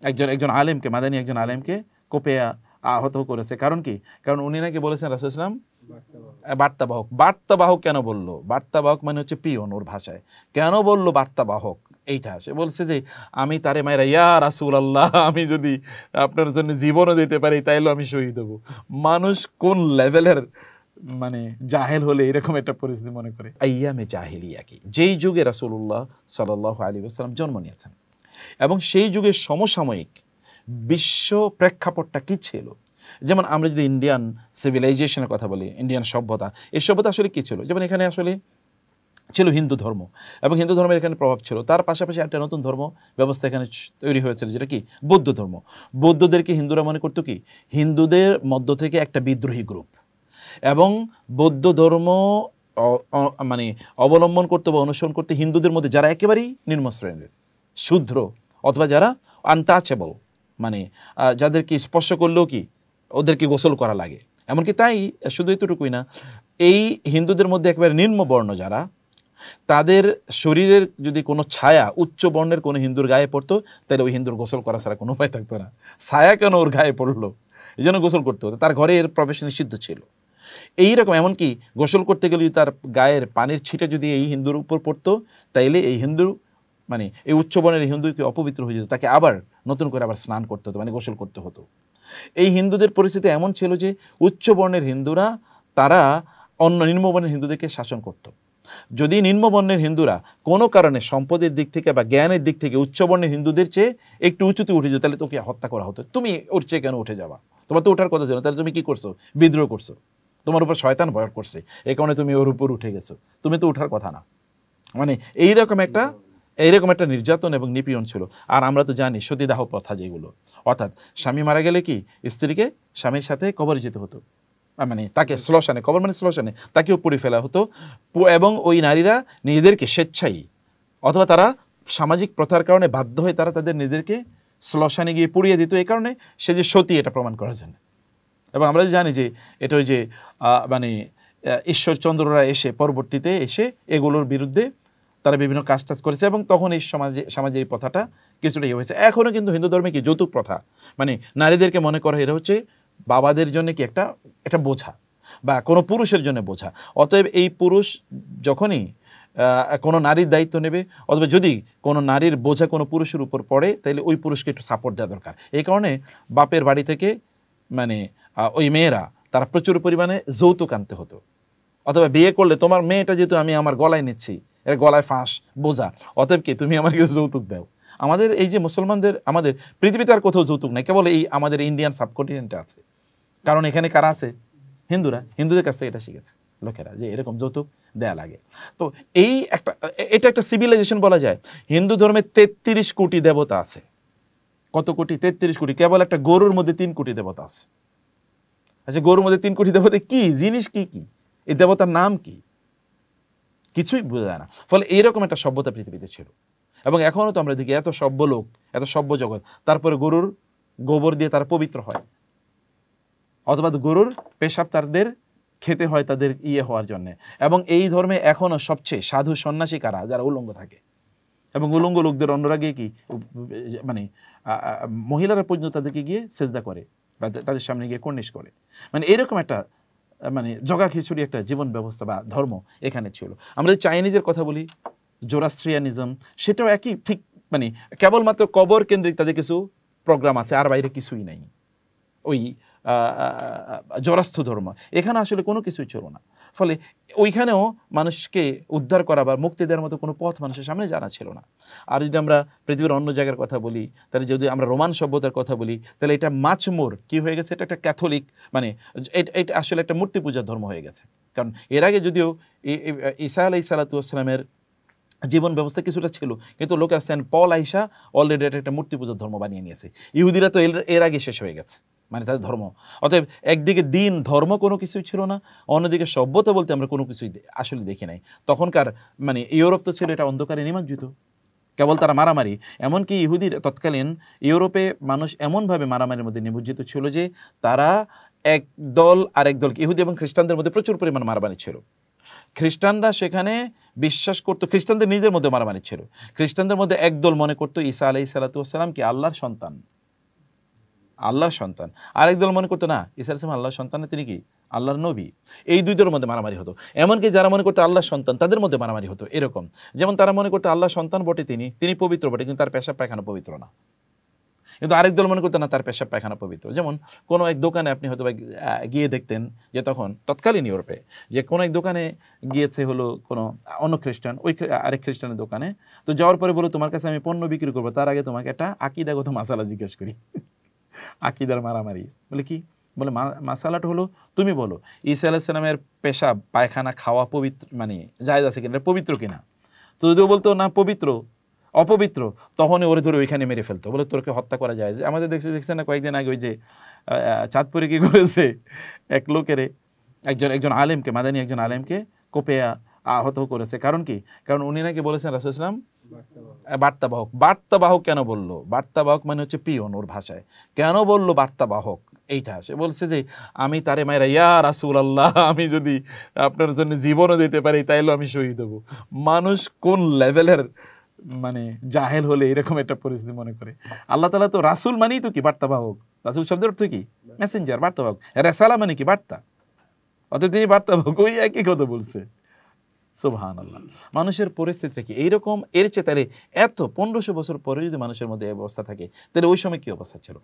একজন একজন আলেমকে, মাদানী একজন আলেমকে কোপে আহত করেছে। কারণ কি? কারণ উনি নাকি বলেছেন রাসূলুল্লাহ সাল্লাল্লাহু আলাইহি ওয়াসাল্লাম বার্তাবাহক। বার্তাবাহক কেন বললো? বার্তাবাহক মানে হচ্ছে পিয়ন ওর ভাষায়। কেন বললো বার্তাবাহক? এইটা সে বলছে যে আমি তারে মায়েরা ইয়া রাসূলুল্লাহ, আমি যদি আপনার জন্য জীবনও দিতে পারি তাইলেও আমি শহীদ হব। মানুষ কোন লেভেলের মানে জাহেল হলে এরকম একটা পরিস্থিতি মনে করে? আইয়ামে জাহিলিয়া কি, যেই যুগে রাসূলুল্লাহ সাল্লাল্লাহু আলাইহি ওয়াসাল্লাম জন্ম নিয়েছেন এবং সেই যুগের সমসাময়িক বিশ্ব প্রেক্ষাপটটা কী ছিল। যেমন আমরা যদি ইন্ডিয়ান সিভিলাইজেশনের কথা বলি, ইন্ডিয়ান সভ্যতা, এই সভ্যতা আসলে কী ছিল? যেমন এখানে আসলে ছিল হিন্দু ধর্ম, এবং হিন্দু ধর্মের এখানে প্রভাব ছিল। তার পাশাপাশি একটা নতুন ধর্ম ব্যবস্থা এখানে তৈরি হয়েছিল, যেটা কি বৌদ্ধ ধর্ম। বৌদ্ধদেরকে হিন্দুরা মনে করতো কি হিন্দুদের মধ্য থেকে একটা বিদ্রোহী গ্রুপ, এবং বৌদ্ধ ধর্ম মানে অবলম্বন করতে বা অনুসরণ করতে হিন্দুদের মধ্যে যারা একেবারেই নিম্ন শ্রেণীর, শূদ্র, অথবা যারা আনটাচেবল, মানে যাদেরকে স্পর্শ করলেও কি ওদেরকে গোসল করা লাগে। এমনকি তাই শুধু এতটুকুই না, এই হিন্দুদের মধ্যে একেবারে নিম্ন বর্ণ যারা, তাদের শরীরের যদি কোনো ছায়া উচ্চ বর্ণের কোনো হিন্দুর গায়ে পড়তো, তাহলে ওই হিন্দুর গোসল করা ছাড়া কোনো উপায় থাকতো না। ছায়া কেন ওর গায়ে পড়লো, এই জন্য গোসল করতে হতো। তার ঘরে এর প্রবেশ নিষিদ্ধ ছিল। এইরকম এমনকি গোসল করতে গেলে তার গায়ের পানির ছিটে যদি এই হিন্দুর উপর পড়তো, তাইলে এই হিন্দু মানে এই উচ্চবর্ণের হিন্দুকে অপবিত্র হয়ে যেত, তাকে আবার নতুন করে আবার স্নান করতে হতো, মানে গোসল করতে হতো। এই হিন্দুদের পরিস্থিতি এমন ছিল যে উচ্চবর্ণের হিন্দুরা তারা অন্য নিম্নবর্ণের হিন্দুদেরকে শাসন করত। যদি নিম্নবর্ণের হিন্দুরা কোনো কারণে সম্পদের দিক থেকে বা জ্ঞানের দিক থেকে উচ্চবর্ণের হিন্দুদের চেয়ে একটু উঁচুতে উঠে যেত, তাহলে তোকে হত্যা করা হতো। তুমি ওর চেয়ে কেন উঠে যাওয়া? তোমার তো ওঠার কথা ছিল, তাহলে তুমি কী করছো? বিদ্রোহ করছো, তোমার উপর শয়তান ভর করছে, এই কারণে তুমি ওর উপর উঠে গেছো, তুমি তো ওঠার কথা না। মানে এইরকম একটা নির্যাতন এবং নিপীড়ন ছিল। আর আমরা তো জানি সতীদাহ প্রথা যেগুলো, অর্থাৎ স্বামী মারা গেলে কি স্ত্রীকে স্বামীর সাথে কবরে যেতে হতো, মানে তাকে শ্মশানে, কবর মানে শ্মশানে, তাকেও পুড়ে ফেলা হতো। এবং ওই নারীরা নিজেদেরকে স্বেচ্ছায় অথবা তারা সামাজিক প্রথার কারণে বাধ্য হয়ে তারা তাদের নিজেদেরকে শ্মশানে গিয়ে পুড়িয়ে দিত, এই কারণে সে যে সতী এটা প্রমাণ করার জন্য। এবং আমরা জানি যে এটা ওই যে মানে ঈশ্বরচন্দ্ররা এসে পরবর্তীতে এসে এগুলোর বিরুদ্ধে তারা বিভিন্ন কাজ টাজ করেছে, এবং তখন এই সমাজে এই প্রথাটা কিছুটা ইয়ে হয়েছে। এখনও কিন্তু হিন্দু ধর্মে কি যৌতুক প্রথা, মানে নারীদেরকে মনে করা এটা হচ্ছে বাবাদের জন্য কি একটা বোঝা, বা কোনো পুরুষের জন্য বোঝা। অতএব এই পুরুষ যখনই কোনো নারীর দায়িত্ব নেবে, অথবা যদি কোনো নারীর বোঝা কোনো পুরুষের উপর পড়ে, তাহলে ওই পুরুষকে একটু সাপোর্ট দেওয়া দরকার। এই কারণে বাপের বাড়ি থেকে মানে ওই মেয়েরা তারা প্রচুর পরিমাণে যৌতুক আনতে হতো। অথবা বিয়ে করলে তোমার মেয়েটা যেহেতু আমি আমার গলায় নিচ্ছি, এর গলায় ফাঁস বোঝা, অতএব কি তুমি আমাকে যৌতুক দাও। আমাদের এই যে মুসলমানদের, আমাদের পৃথিবীতে আর কোথাও যৌতুক নাই, কেবল এই আমাদের ইন্ডিয়ান সাবকন্টিনেন্টে আছে। কারণ এখানে কারা আছে? হিন্দুরা, হিন্দুদের কাছ থেকে এটা শিখেছে লোকেরা, যে এরকম যৌতুক দেয়া লাগে। তো এটা একটা সিভিলাইজেশন বলা যায়। হিন্দু ধর্মে 33 কোটি দেবতা আছে। কত কোটি? 33 কোটি। কেবল একটা গরুর মধ্যে 3 কোটি দেবতা আছে। আচ্ছা, গরুর মধ্যে 3 কোটি দেবতা কি জিনিস, কি কি এই দেবতার নাম কি? কিছুই বোঝা যায় না। ফলে এইরকম একটা সভ্যতা পৃথিবীতে ছিল। এবং এখনও তো আমরা দেখি এত সভ্য লোক, এত সভ্য জগৎ, তারপরে গরুর গোবর দিয়ে তারা পবিত্র হয়, অথবা গরুর পেশাব তাদের খেতে হয় তাদের ইয়ে হওয়ার জন্য। এবং এই ধর্মে এখনও সবচেয়ে সাধু সন্ন্যাসী কারা? যারা উলঙ্গ থাকে। এবং উলঙ্গ লোকদের অন্যরা গিয়ে কি মানে মহিলারা পর্যন্ত তাদেরকে গিয়ে সেজদা করে, বা তাদের সামনে গিয়ে কর্নিশ করে। মানে এরকম একটা মানে জগা খিচুড়ি একটা জীবন ব্যবস্থা বা ধর্ম এখানে ছিল। আমরা যদি চাইনিজের কথা বলি, জোরাস্ট্রিয়ানিজম, সেটাও একই, ঠিক মানে কেবলমাত্র কবর কেন্দ্রিক তাদের কিছু প্রোগ্রাম আছে, আর বাইরে কিছুই নাই। ওই জরাস্থ ধর্ম, এখানে আসলে কোনো কিছুই ছিল না। ফলে ওইখানেও মানুষকে উদ্ধার করা বা মুক্তি দেওয়ার মতো কোনো পথ মানুষের সামনে জানা ছিল না। আর যদি আমরা পৃথিবীর অন্য জায়গার কথা বলি, তাহলে যদি আমরা রোমান সভ্যতার কথা বলি, তাহলে এটা মাচমোর কি হয়ে গেছে, এটা একটা ক্যাথলিক, মানে এটা আসলে একটা মূর্তি পূজার ধর্ম হয়ে গেছে। কারণ এর আগে যদিও ঈসা আলাইহিস সালাতু ওয়াস সালামের জীবন ব্যবস্থা কিছুটা ছিল, কিন্তু লোকেরা সেন্ট পল আইসা অলরেডি একটা মূর্তি পূজার ধর্ম বানিয়ে নিয়েছে। ইহুদিরা তো এর আগে শেষ হয়ে গেছে, মানে তাদের ধর্ম। অতএব একদিকে দিন ধর্ম কোনো কিছুই ছিল না, অন্যদিকে সভ্যতা বলতে আমরা কোনো কিছুই আসলে দেখি নাই। তখনকার মানে ইউরোপ তো ছিল এটা অন্ধকারে নিমজ্জিত, কেবল তারা মারামারি। এমনকি ইহুদির তৎকালীন ইউরোপে মানুষ এমনভাবে মারামারির মধ্যে নিমজ্জিত ছিল যে তারা এক দল আরেক দলকে, ইহুদি এবং খ্রিস্টানদের মধ্যে প্রচুর পরিমাণ মারামারি ছিল। খ্রিস্টানরা সেখানে বিশ্বাস করতো, খ্রিস্টানদের নিজের মধ্যে মারামারি ছিল। খ্রিস্টানদের মধ্যে একদল মনে করতো ঈসা আলাইহিস সালাতু ওয়াস সালাম কি আল্লাহর সন্তান, আল্লাহর সন্তান। আরেক দল মনে করতো না ঈসা আলাইহিস সালাম আল্লাহর সন্তান না, তিনি কি আল্লাহর নবী। এই দুই দলের মধ্যে মারামারি হতো। এমনকি যারা মনে করতো আল্লাহর সন্তান তাদের মধ্যে মারামারি হতো এরকম। যেমন তারা মনে করতো আল্লাহর সন্তান বটে, তিনি পবিত্র বটে, কিন্তু তার পেশাব পায়খানা পবিত্র না। কিন্তু আরেক দল মনে করতো না, তার পেশাব পায়খানা পবিত্র। যেমন কোনো এক দোকানে আপনি হয়তো গিয়ে দেখতেন যে তখন তৎকালীন ইউরোপে যে কোনো এক দোকানে গিয়েছে হলো কোনো অন্য খ্রিস্টান, ওই আরেক খ্রিস্টানের দোকানে, তো যাওয়ার পরে বলো তোমার কাছে আমি পণ্য বিক্রি করবো, তার আগে তোমাকে একটা আকিদাগত মাসালা জিজ্ঞেস করি। আকিদার মারামারি। বলে কি? বলে মাসালাটা হলো তুমি বলো ঈসা আলাইহিস সালামের পেশাব পায়খানা খাওয়া পবিত্র, মানে জায়েজ আছে কিনা, পবিত্র কিনা। তো যদিও বলতো না পবিত্র, অপবিত্র, তখনই ওরে ধরে ওইখানে মেরে ফেলতো, বলে তোরকে হত্যা করা যায়। আমাদের দেখছে না কয়েকদিন আগে ওই যে চাঁদপুরে কি করেছে এক লোকেরে, একজন আলেমকে, মাদানী একজন আলেমকে কোপে আহত করেছে। কারণ কি? কারণ উনি নাকি বলেছেন রাসূলুল্লাহ সাল্লাল্লাহু আলাইহি ওয়াসাল্লাম বার্তাবাহক। বার্তাবাহক কেন বললো? বার্তাবাহক মানে হচ্ছে পিয়ন ওর ভাষায়। কেন বললো বার্তাবাহক? এইটা সে বলছে যে আমি তারে মায়েরা ইয়া রাসূলুল্লাহ, আমি যদি আপনার জন্য জীবনও দিতে পারি তাইলে আমি শহীদ হব। মানুষ কোন লেভেলের মানে জাহেল হলে এরকম একটা পরিস্থিতি মনে করে। আল্লাহ তাআলা তো রাসূল মানেই তো কি বার্তাবাহক। রাসূল শব্দের অর্থ কি? মেসেঞ্জার, বার্তাবাহক। রেসালা মানে কি? বার্তা। অতএব তিনি বার্তাবাহক, ওই একই কথা বলছে। সুবহানাল্লাহ। মানুষের পরিস্থিতিটা কি এইরকম? এর চেয়ে তাহলে এত 1500 বছর পরে যদি মানুষের মধ্যে এই অবস্থা থাকে, তাহলে ওই সময় কি অবস্থা ছিল?